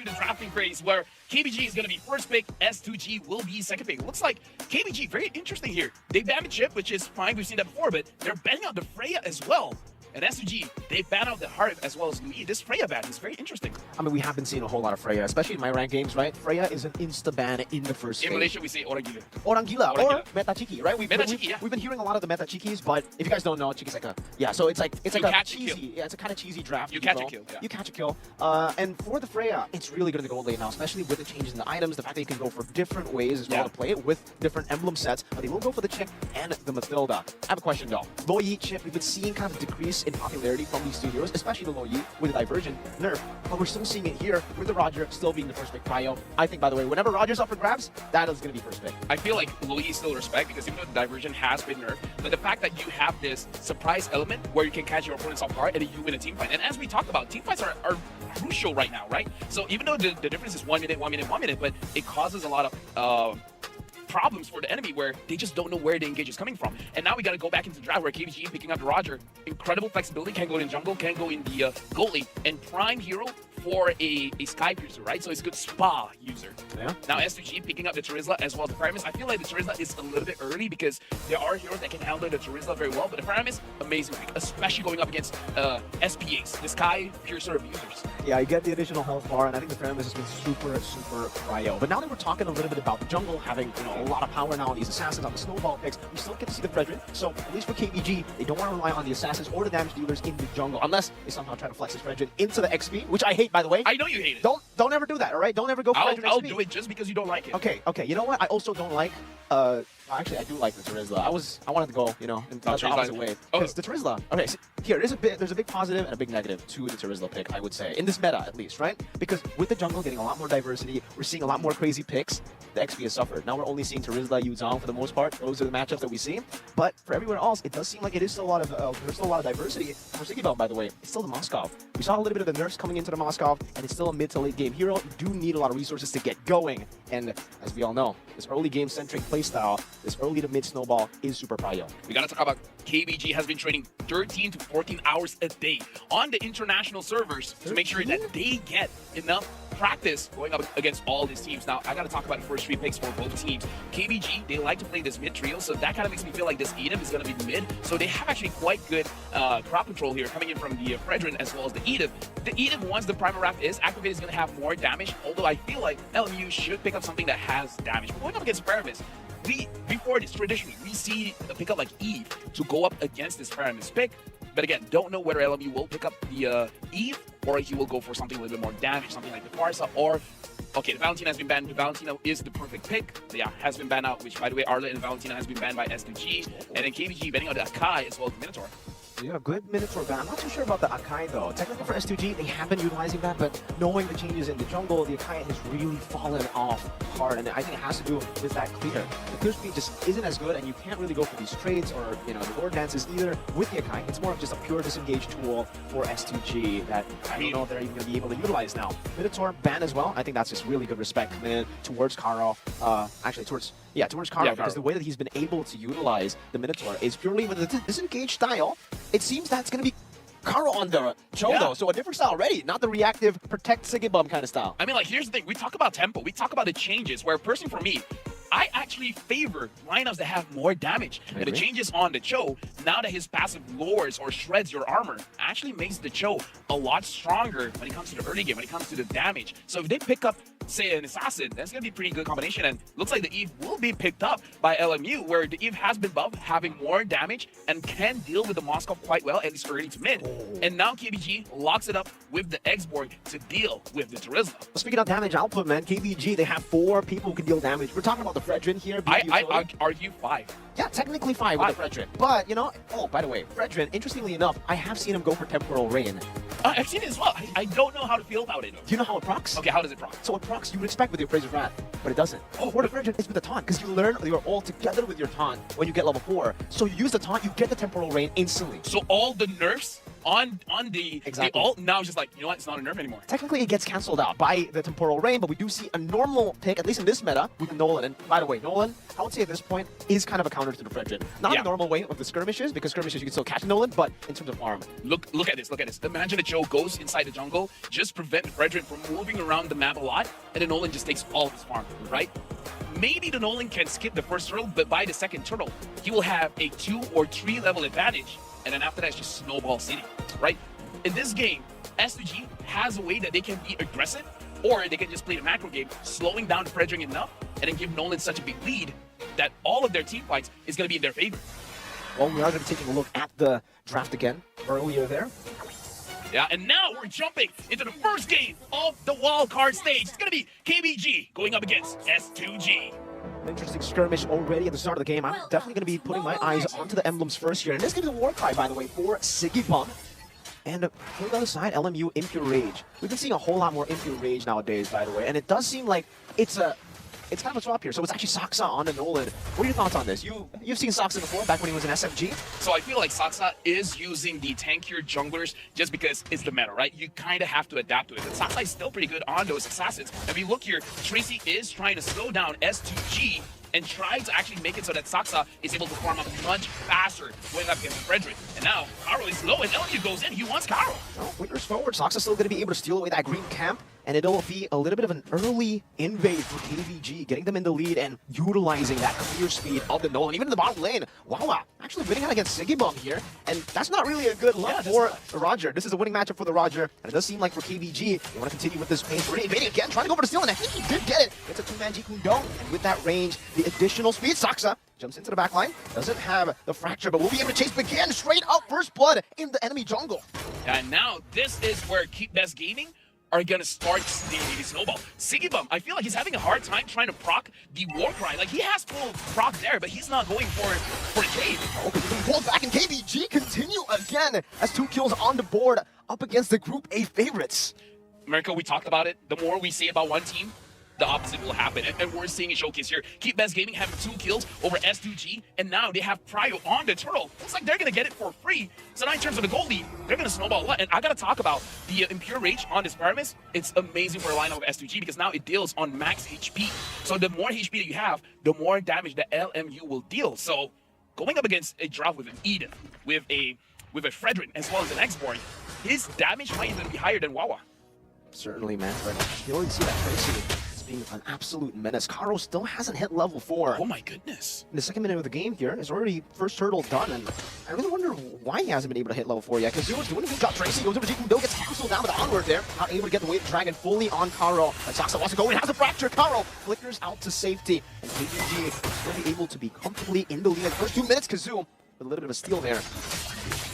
the drafting phase where KBG is going to be first pick, S2G will be second pick. It looks like KBG, very interesting here. They banned the chip, which is fine. We've seen that before, but they're banning out the Freya as well. And S2G, they ban out the Harv as well as Louis. This Freya ban is very interesting. I mean, we have been seeing a whole lot of Freya, especially in my ranked games, right? Freya is an insta-ban in the first In stage. Malaysia, we say Orangila. Orangila or Metachiki, right? We've been hearing a lot of the Metachikis, but if you guys don't know, Chiki's like a so it's like a cheesy, it's a kind of cheesy draft. You catch a kill. Yeah. You catch a kill. And for the Freya, it's really good to go late now, especially with the changes in the items, the fact that you can go for different ways as well to play it with different emblem sets. But they will go for the chip and the Mathilda. I have a question though. Lo Yi chip, we've been seeing kind of a decrease in popularity from these two heroes, especially the Lo Yi with the diversion nerf. But we're still seeing it here with the Roger still being the first pick prio. I think, by the way, whenever Roger's up for grabs, that is going to be first pick. I feel like Louis is still respect because even though the diversion has been nerfed, but the fact that you have this surprise element where you can catch your opponents off guard and then you win a team fight. And as we talked about, team fights are crucial right now, right? So even though the difference is 1 minute, 1 minute, 1 minute, but it causes a lot of problems for the enemy where they just don't know where the engage is coming from. And now we got to go back into the draft where KBG picking up the Roger. Incredible flexibility, can go in jungle, can go in the goalie, and prime hero for a Sky Piercer, right? So it's a good spa user. Yeah. Now S2G picking up the Terizla as well as the Paramis. I feel like the Terizla is a little bit early because there are heroes that can handle the Terizla very well, but the Paramis, amazing pick, especially going up against SPAs, the Sky Piercer abusers. Yeah, you get the additional health bar, and I think the Paramis has been super prio. But now that we're talking a little bit about the jungle having a lot of power now on these assassins, on the snowball picks, we still get to see the Fredrin. So at least for KBG, they don't want to rely on the assassins or the damage dealers in the jungle, unless they somehow try to flex this Fredrin into the XP, which I hate, by the way. I know you hate it. Don't ever do that, all right? Don't ever go for Fredrin I'll XP. do it just because you don't like it. Okay. You know what? I also don't like. Actually, I do like the Terizla. I wanted to go, in the opposite way. Because the Terizla. Okay, so here there's a big positive and a big negative to the Terizla pick, I would say, in this meta at least, right? Because with the jungle getting a lot more diversity, we're seeing a lot more crazy picks. The XP has suffered. Now we're only seeing Terizla, Yuzong for the most part. Those are the matchups that we see. But for everywhere else, it does seem like it is still a lot of there's still a lot of diversity. For Sigibel, by the way, it's still the Moskov. We saw a little bit of the nerfs coming into the Moskov, and it's still a mid to late game hero. You do need a lot of resources to get going. And as we all know, this early game centric playstyle, this early to mid snowball is super prio. We gotta talk about KBG has been training 13 to 14 hours a day on the international servers to make sure that they get enough practice going up against all these teams. Now, I got to talk about the first 3 picks for both teams. KBG, they like to play this mid trio, so that kind of makes me feel like this Edom is going to be mid. So they have actually quite good crowd control here coming in from the Fredrin as well as the Edom. The Edom, once the Primal Wrath is activated, is going to have more damage, although I feel like LMU should pick up something that has damage. But going up against Paramis, before this, traditionally, we see a pickup like Eve to go up against this Paramis pick. But again, don't know whether LMU will pick up the Eve or he will go for something a little bit more damage, something like the Farsa or... Okay, the Valentina has been banned. The Valentina is the perfect pick. Yeah, has been banned out, which, by the way, Arla and Valentina has been banned by S2G. And then KBG banning out the Akai as well as the Minotaur. Yeah, good Minotaur ban. I'm not too sure about the Akai though. Technically for S2G, they have been utilizing that, but knowing the changes in the jungle, the Akai has really fallen off hard, and I think it has to do with that clear. The clear speed just isn't as good, and you can't really go for these trades or the lord dances either with the Akai. It's more of just a pure disengage tool for S2G that I don't know if they're even going to be able to utilize now. Minotaur ban as well. I think that's just really good respect coming in towards Karo. Towards Karo, because the way that he's been able to utilize the Minotaur is purely with the disengage style. It seems that's going to be Karo on the Cho though, so a different style already, not the reactive protect Sigibum kind of style. I mean, like, here's the thing. We talk about tempo. We talk about the changes, where personally for me, I actually favor lineups that have more damage. And the changes on the Cho, now that his passive lowers or shreds your armor, actually makes the Cho a lot stronger when it comes to the early game, when it comes to the damage. So if they pick up, say, an assassin, that's going to be a pretty good combination. And looks like the Eve will be picked up by LMU, where the Eve has been buffed, having more damage, and can deal with the Moskov quite well, at least early to mid. And now KBG locks it up with the X-Borg to deal with the Terizla. Speaking of damage output, man, KBG, they have 4 people who can deal damage. We're talking about the Fredrin here. I argue 5. Yeah, technically 5 with the Fredrin. But, by the way, Fredrin, interestingly enough, I have seen him go for Temporal Rain. I've seen it as well. I don't know how to feel about it. Do you know how it procs? Okay, how does it proc? So it procs you would expect with your Fraser's Wrath, but it doesn't. For the Fredrin, it's with the taunt, because you learn you're all together with your taunt when you get level 4. So you use the taunt, you get the Temporal Rain instantly. So all the nerfs on the ult. Now it's just like, you know what? It's not a nerf anymore. Technically, it gets canceled out by the Temporal Rain, but we do see a normal pick, at least in this meta, with Nolan. And by the way, Nolan, I would say at this point, is kind of a counter to the Fredrin. Not the normal way of the skirmishes, because skirmishes you can still catch Nolan, but in terms of farm. Look at this, Imagine that Joe goes inside the jungle, just prevent Fredrin from moving around the map a lot, and then Nolan just takes all of his farm, right? Maybe the Nolan can skip the first turtle, but by the second turtle, he will have a 2 or 3 level advantage, and then after that, it's just Snowball City, right? In this game, S2G has a way that they can be aggressive, or they can just play the macro game, slowing down Fredrin enough, and then give Nolan such a big lead that all of their team fights is going to be in their favor. Well, we are going to be taking a look at the draft again earlier there. Yeah, and now we're jumping into the first game of the wildcard stage. It's going to be KBG going up against S2G. An interesting skirmish already at the start of the game. I'm definitely going to be putting my eyes onto the emblems first here. And this gives a war cry, by the way, for Sigibum. And on the other side, LMU Impure Rage. We've been seeing a whole lot more Impure Rage nowadays, by the way. And it does seem like it's kind of a swap here. So it's actually Saksa on the Nolan. What are your thoughts on this? You've seen Saksa before, back when he was in SFG? So I feel like Saksa is using the tankier junglers just because it's the meta, right? You kind of have to adapt to it. But Saksa is still pretty good on those assassins. If you look here, Tracy is trying to slow down S2G and try to actually make it so that Saksa is able to farm up much faster going up against Fredrin. And now, Karo is low, and LMU goes in. He wants Karo. Well, winners forward. Saksa's still going to be able to steal away that green camp, and it'll be a little bit of an early invade for KBG, getting them in the lead and utilizing that clear speed of the Nolan. Even in the bottom lane, Wawa actually winning out against Sigibum here, and that's not really a good look for Roger. This is a winning matchup for the Roger, and it does seem like for KBG, they want to continue with this pace. Really invading again, trying to go for the steal, and I think he did get it. It's a 2-man Jeet Kune Do, and with that range, the additional speed, Saksa jumps into the back line, doesn't have the fracture, but will be able to chase Begin straight up first blood in the enemy jungle. And now this is where Keep Best Gaming are going to start the snowball. Sigibum, I feel like he's having a hard time trying to proc the war cry. Like, he has full proc there, but he's not going for the trade. Okay, he's pulled back, and KBG continue again as 2 kills on the board up against the Group A favorites. America, we talked about it. The more we say about one team, the opposite will happen, and we're seeing a showcase here. Keep Best Gaming having 2 kills over S2G, and now they have Prio on the turtle. Looks like they're gonna get it for free. So now in terms of the goal lead, they're gonna snowball a lot. And I gotta talk about the Impure Rage on this Paramis. It's amazing for a lineup of S2G because now it deals on max HP. So the more HP that you have, the more damage that LMU will deal. So going up against a draft with an Eden, with a Fredrin, as well as an X-Born, his damage might even be higher than Wawa. Certainly, man. But you already see that Tracy being an absolute menace. Karo still hasn't hit level 4. Oh my goodness. In the second minute of the game here, is already first turtle done, and I really wonder why he hasn't been able to hit level 4 yet, because Zero's doing a good job. Tracy goes over to Jeet Kune Do, gets canceled down with the onward there, not able to get the Wave Dragon fully on Karo. And Saksa wants to go in, has a fracture. Karo flickers out to safety, and KBG is really able to be comfortably in the lead in the first 2 minutes. Kazoo with a little bit of a steal there.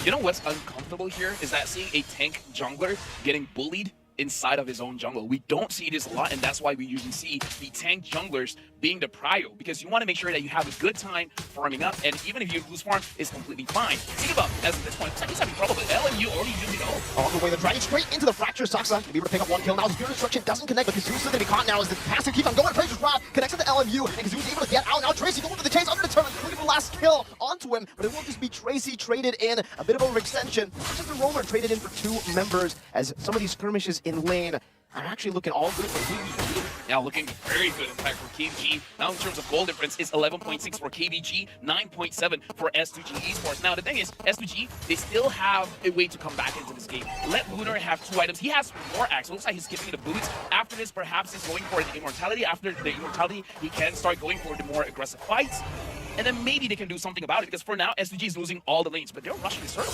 You know what's uncomfortable here is that seeing a tank jungler getting bullied inside of his own jungle. We don't see this a lot, and that's why we usually see the tank junglers being the prio, because you want to make sure that you have a good time farming up, and even if you lose farm, it's completely fine. Think about, as at this point, looks like he's having trouble, but LMU already using it all. On the way, the dragon straight into the fracture. Saksa to be able to pick up 1 kill. Now his Spirit Destruction doesn't connect, but Kazoo's going to be caught now as the passive keeps on going. Tracer's Rod connects to the LMU, and Kazoo's able to get out. Now Tracy going for the chase under the turret, looking for the last kill onto him, but it won't just be Tracy traded in. A bit of overextension. Just the roamer traded in for 2 members, as some of these skirmishes in lane are actually looking all good for KBG. Yeah, looking very good, in fact, for KBG. Now, in terms of goal difference, it's 11.6 for KBG, 9.7 for S2G Esports. Now, the thing is, S2G, they still have a way to come back into this game. Let Lunar have 2 items. He has more axe. It looks like he's skipping the boots. After this, perhaps he's going for the immortality. After the immortality, he can start going for the more aggressive fights. And then maybe they can do something about it, because for now, S2G is losing all the lanes, but they're rushing the circle.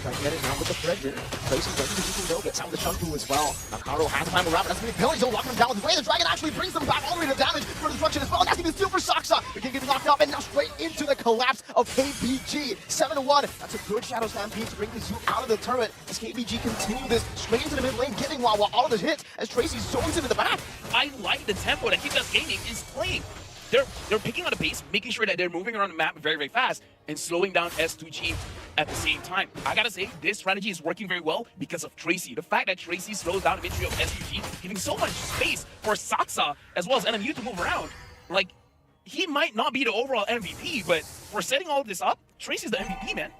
Trying to get it now with the Fredrin. Tracy goes to Jeet Kune Do, gets out with the Chunku as well. Now Karo has to climb around, but that's going to be penalties. He'll lock him down with his way. The dragon actually brings them back all the way to damage for destruction as well. And that's going to be steal for Saksa. The king getting knocked up, and now straight into the collapse of KBG. 7-1. That's a good Shadow Stampede to bring Kazoo out of the turret as KBG continue this straight into the mid lane, getting Wawa all of the hits as Tracy zones into the back. I like the tempo that Keep Best Gaming is playing. They're picking on the pace, making sure that they're moving around the map very, very fast, and slowing down S2G at the same time. I gotta say, this strategy is working very well because of Tracy. The fact that Tracy slows down the mid-trio of S2G, giving so much space for Saksa as well as LMU to move around. Like, he might not be the overall MVP, but for setting all of this up, Tracy's the MVP, man.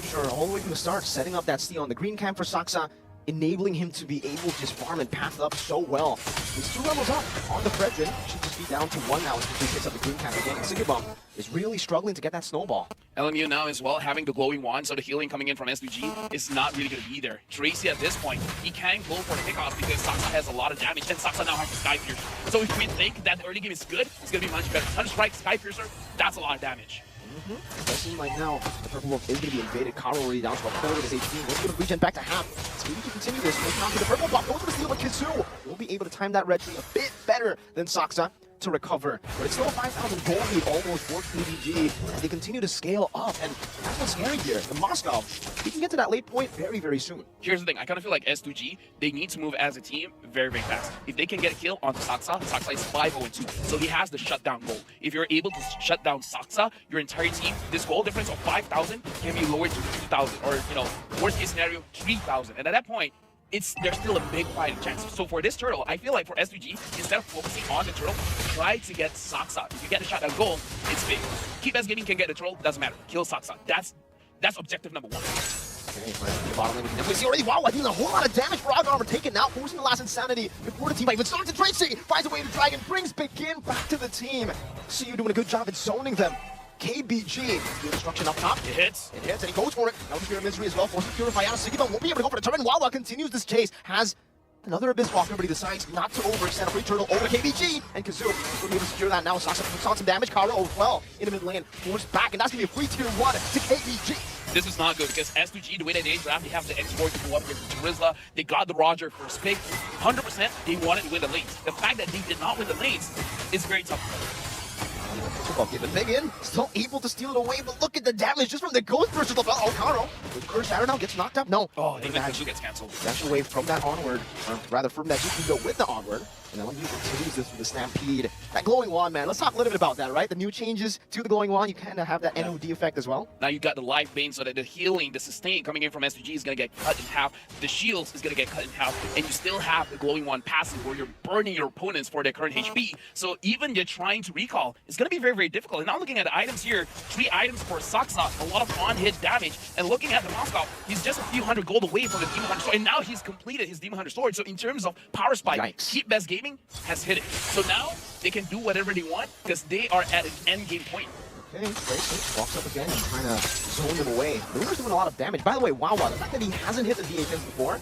sure, all the way from the start, setting up that steal on the green camp for Saksa, enabling him to be able to just farm and path up so well. He's 2 levels up on the Fredrin. Should just be down to 1 now as he picks up the green camp again. And Sigibum is really struggling to get that snowball. LMU now as well, having the glowing wand, so the healing coming in from S2G is not really going to be there. Tracy at this point, he can go for the pickoff because Saksa has a lot of damage, and Saksa now has the Sky Piercer. So if we think that the early game is good, it's going to be much better. Thunder Strike, Sky Piercer, that's a lot of damage. Especially right now, the Purple Wolf is going to be invaded. Karo already down to a quarter of his HP. What's going to regen back to half? So we need to continue this. Moving on to the Purple Buff. Goes for the steal with Kizu. We'll be able to time that red tree a bit better than Saksa to recover. But it's still a 5,000 gold lead almost for KBG as they continue to scale up. And that's what's scary here. The Moscow, he can get to that late point very, very soon. Here's the thing. I kind of feel like S2G, they need to move as a team very, very fast. If they can get a kill onto Saksa, Saksa is 5-0-2. So he has the shutdown goal. If you're able to shut down Saksa, your entire team, this goal difference of 5,000 can be lowered to 2,000 or, you know, worst case scenario, 3,000. And at that point, there's still a big fighting chance. So for this turtle, I feel like for S2G, instead of focusing on the turtle, try to get Saksa. If you get a shot at goal, it's big. Keep S Gaming can get the turtle, doesn't matter. Kill Saksa. That's objective number 1. Okay, right, bottom lane, we can definitely see already. Wow, I think a whole lot of damage for Armor taken now, forcing the last insanity before the team. Even starts to Tracy, finds a way to Dragon, brings Begin back to the team. See you doing a good job at zoning them. KBG, the destruction up top. It hits, and he goes for it. Now the Spirit of Misery as well, forcing Purify out of Sigibum. Won't be able to go for the turn. Wawa continues this chase, has another Abyss Walker, but he decides not to overextend a free turtle over to KBG. And Kazoo will be able to secure that now. Saksa puts on some damage. Karo as well in the mid lane, forced back, and that's going to be a free tier 1 to KBG. This is not good because S2G, the way that they draft, they have the export to go up against Charizla. They got the Roger first pick. 100% they wanted to win the lanes. The fact that they did not win the lanes is very tough. Given Begin, still able to steal it away, but look at the damage just from the Ghost versus the Oh, Karo with Curse Shatter now gets knocked up. No. Oh, even Kazu gets cancelled. Dash away from that onward, or rather from that G2 with the onward. And then let me continue this with the Stampede. That glowing wand, man. Let's talk a little bit about that, right? The new changes to the glowing wand, you kind of have that NOD effect as well. Now you got the life bane, so that the healing, the sustain coming in from S2G is going to get cut in half. The shields is going to get cut in half. And you still have the glowing wand passive where you're burning your opponents for their current HP. So even you're trying to recall, it's going to be very, very difficult. And now looking at the items here, 3 items for Saksa, a lot of on-hit damage. And looking at the Moscow, he's just a few hundred gold away from the Demon Hunter Sword. And now he's completed his Demon Hunter Sword. So in terms of power spike, Keep Best Gaming has hit it. So now they can do whatever they want because they are at an end game point. Okay, Tracy walks up again and trying to zone them away. Luna's doing a lot of damage. By the way, Wawa, the fact that he hasn't hit the DHS before,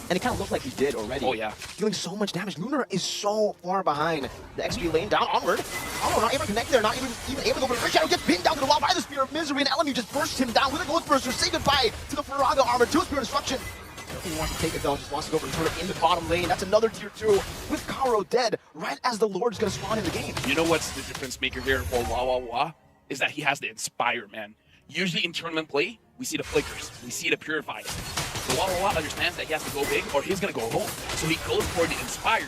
and it kind of looked like he did already. Oh, yeah. Dealing so much damage. Luna is so far behind. The XP lane down onward. Oh, not even connect there. Not even able to go for the Shadow. Gets pinned down to the wall by the Spear of Misery, and LMU just bursts him down with a Ghost Burster. Say goodbye to the Faraga armor. 2 Spear Destruction. He wants to take it though, just wants to go for the turret in the bottom lane. That's another tier 2 with Karo dead right as the Lord's gonna spawn in the game. You know what's the difference maker here for Wawa? Is that he has the Inspire, man. Usually in tournament play, we see the Flickers, we see the Purifies. So Wawa understands that he has to go big or he's gonna go home. So he goes for the Inspire.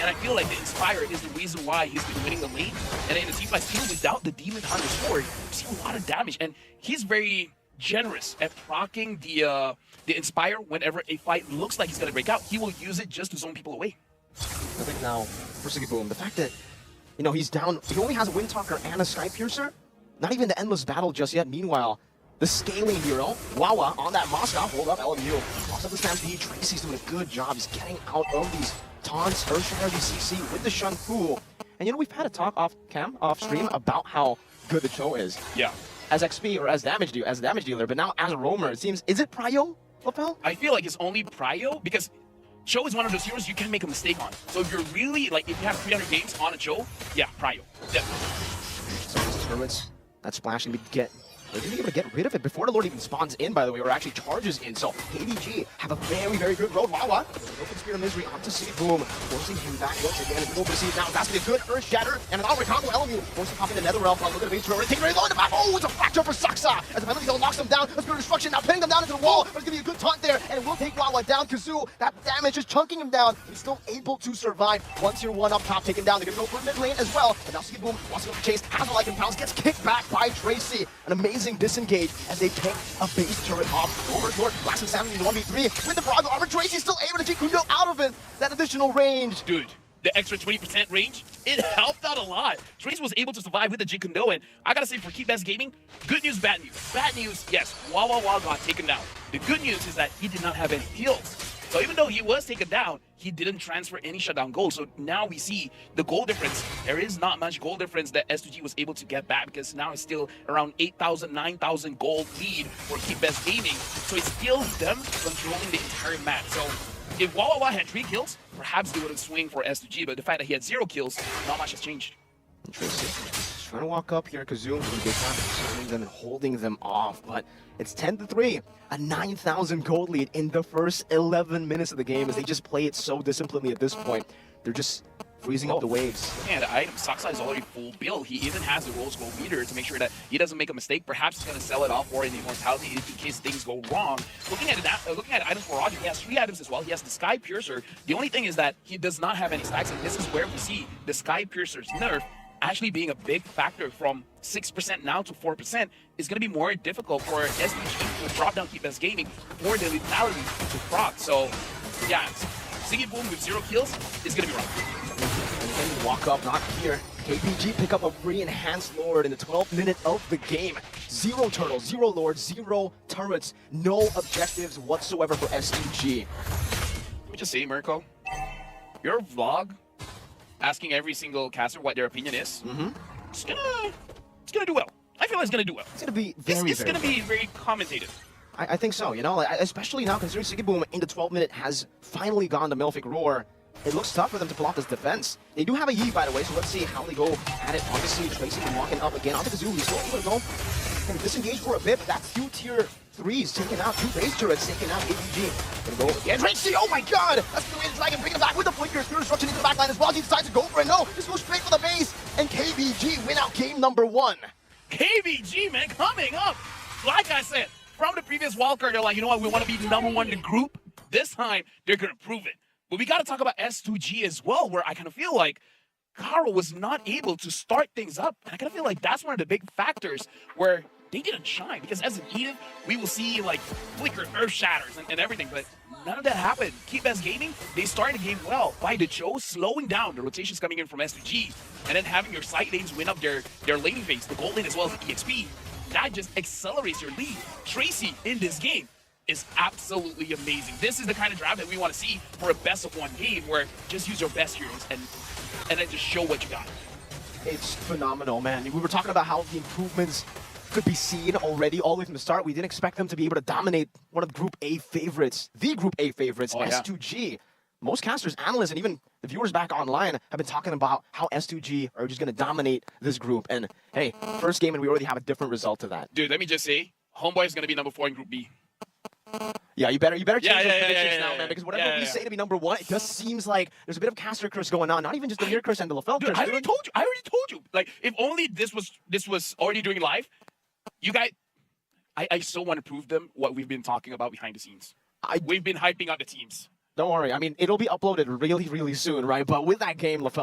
And I feel like the Inspire is the reason why he's been winning the lane. And in the T5 team, without the Demon Hunter Sword, you see a lot of damage. And he's very generous at proccing the Inspire whenever a fight looks like he's going to break out. He will use it just to zone people away. I think now, for Sigiboom, the fact that, you know, he's down, he only has a Wind Talker and a Sky Piercer, not even the Endless Battle just yet. Meanwhile, the scaling hero, Wawa, on that Moscow, hold up LMU, walks up the Stampede. Tracy's doing a good job. He's getting out of these taunts, Earthshare, CC with the Shun Fu. And, you know, we've had a talk off stream, about how good the Cho is. Yeah. As XP or as damage dealer, but now as a roamer, it seems, is it Prio, Lapel? I feel like it's only Prio because Cho is one of those heroes you can make a mistake on. So if you're really, like, if you have 300 games on a Cho, yeah, Prio, definitely. So these turrets, that splash can get. They're going to be able to get rid of it before the Lord even spawns in, by the way, or actually charges in. So KBG have a very, very good road. Wawa, open Spear of Misery onto Sigibum, forcing him back once again. And over to see now, that's going to be a good Earth Shatter. And an outright combo, LMU forcing to pop in the Nether Realm. Look at the base turret, taking very low in the back. Oh, it's a fracture for Saksa. As the penalty zone knocks him down. A Spirit of Destruction now pinning him down into the wall. But it's going to be a good taunt there. And it will take Wawa down. Kazoo, that damage is chunking him down. He's still able to survive. Once tier 1 up top, taken down. They're going to go for mid lane as well. And now Sigibum wants to go for chase. Has a like and pounds, gets kicked back by Tracy. An amazing disengage as they pick a base turret off over Lord. Blast and Salmon in 1v3 with the Faraga armor. Tracy's still able to take Kundo out of it. That additional range. Dude, the extra 20% range, it helped out a lot. Trace was able to survive with the Jin Kundo, and I gotta say for Keep Best Gaming, good news, bad news. Bad news, yes, Wawa got taken down. The good news is that he did not have any kills. So even though he was taken down, he didn't transfer any shutdown gold. So now we see the goal difference. There is not much goal difference that S2G was able to get back because now it's still around 8,000, 9,000 gold lead for Keep Best Gaming. So it's still them controlling the entire map. So if Wawa had 3 kills, perhaps they wouldn't swing for S2G. But the fact that he had 0 kills, not much has changed. Interesting. Just trying to walk up here, Kazoom from Big Time, pursuing them and holding them off. But it's 10-3, a 9,000 gold lead in the first 11 minutes of the game as they just play it so disciplinedly at this point. They're just freezing up the waves. And the item, Saksa is already full build. He even has the Rose Gold meter to make sure that he doesn't make a mistake. Perhaps he's going to sell it off for an immortality in case things go wrong. Looking at items for Roger, he has 3 items as well. He has the Sky Piercer. The only thing is that he does not have any stacks, and this is where we see the Sky Piercer's nerf actually being a big factor from 6% now to 4% is going to be more difficult for SBG to drop down Keep Best Gaming for the lethality to proc. So, yeah, Siggy Boom with 0 kills is going to be rough. And then walk up, not here. KBG pick up a free enhanced Lord in the 12th minute of the game. 0 turtles, 0 lords, 0 turrets, no objectives whatsoever for S2G. Let me just say, Mirko, your vlog asking every single caster what their opinion is, it's gonna do well. I feel like it's gonna do well. It's gonna be very, it's gonna be very commentative. I think so, you know, especially now considering Siggy Boom in the 12th minute has finally gone to Malefic Roar. It looks tough for them to pull off this defense. They do have a Yi, by the way, so let's see how they go at it. Obviously, Tracy walking up again onto the Zoo. He's still able to go and disengage for a bit, but that's 2 tier 3s taken out, 2 base turrets taken out. KBG gonna go again. Tracy, oh my god! That's the way the Dragon bringing it back with the flicker. Spirit Destruction into the backline as well. He decides to go for it. No, just go straight for the base. And KBG win out game number 1. KBG, man, coming up. Like I said, from the previous wildcard, they're like, you know what, we want to be number 1 in the group. This time, they're going to prove it. But we got to talk about S2G as well, where I kind of feel like Karo was not able to start things up. And I kind of feel like that's one of the big factors where they didn't shine. Because as an Eden, we will see like Flicker, Earth Shatters, and everything. But none of that happened. Keep Best Gaming, they started the game well by the Joe slowing down the rotations coming in from S2G. And then having your side lanes win up their laning phase, the gold lane as well as the EXP. That just accelerates your lead. Tracy in this game is absolutely amazing. This is the kind of draft that we want to see for a best of 1 game where just use your best heroes and then just show what you got. It's phenomenal, man. We were talking about how the improvements could be seen already all the way from the start. We didn't expect them to be able to dominate one of the Group A favorites, S2G. Most casters, analysts, and even the viewers back online have been talking about how S2G are just going to dominate this group. And hey, first game and we already have a different result to that. Dude, let me just say, Homeboy is going to be number 4 in Group B. Yeah, you better change your predictions now, man, because whatever we say to be number 1, it just seems like there's a bit of caster curse going on. Not even just the Mirror curse and the LaFell curse. I already told you. Like, if only this was already doing live, you guys, I so want to prove them what we've been talking about behind the scenes. We've been hyping up the teams. Don't worry. I mean, it'll be uploaded really, really soon, right? But with that game, LaFell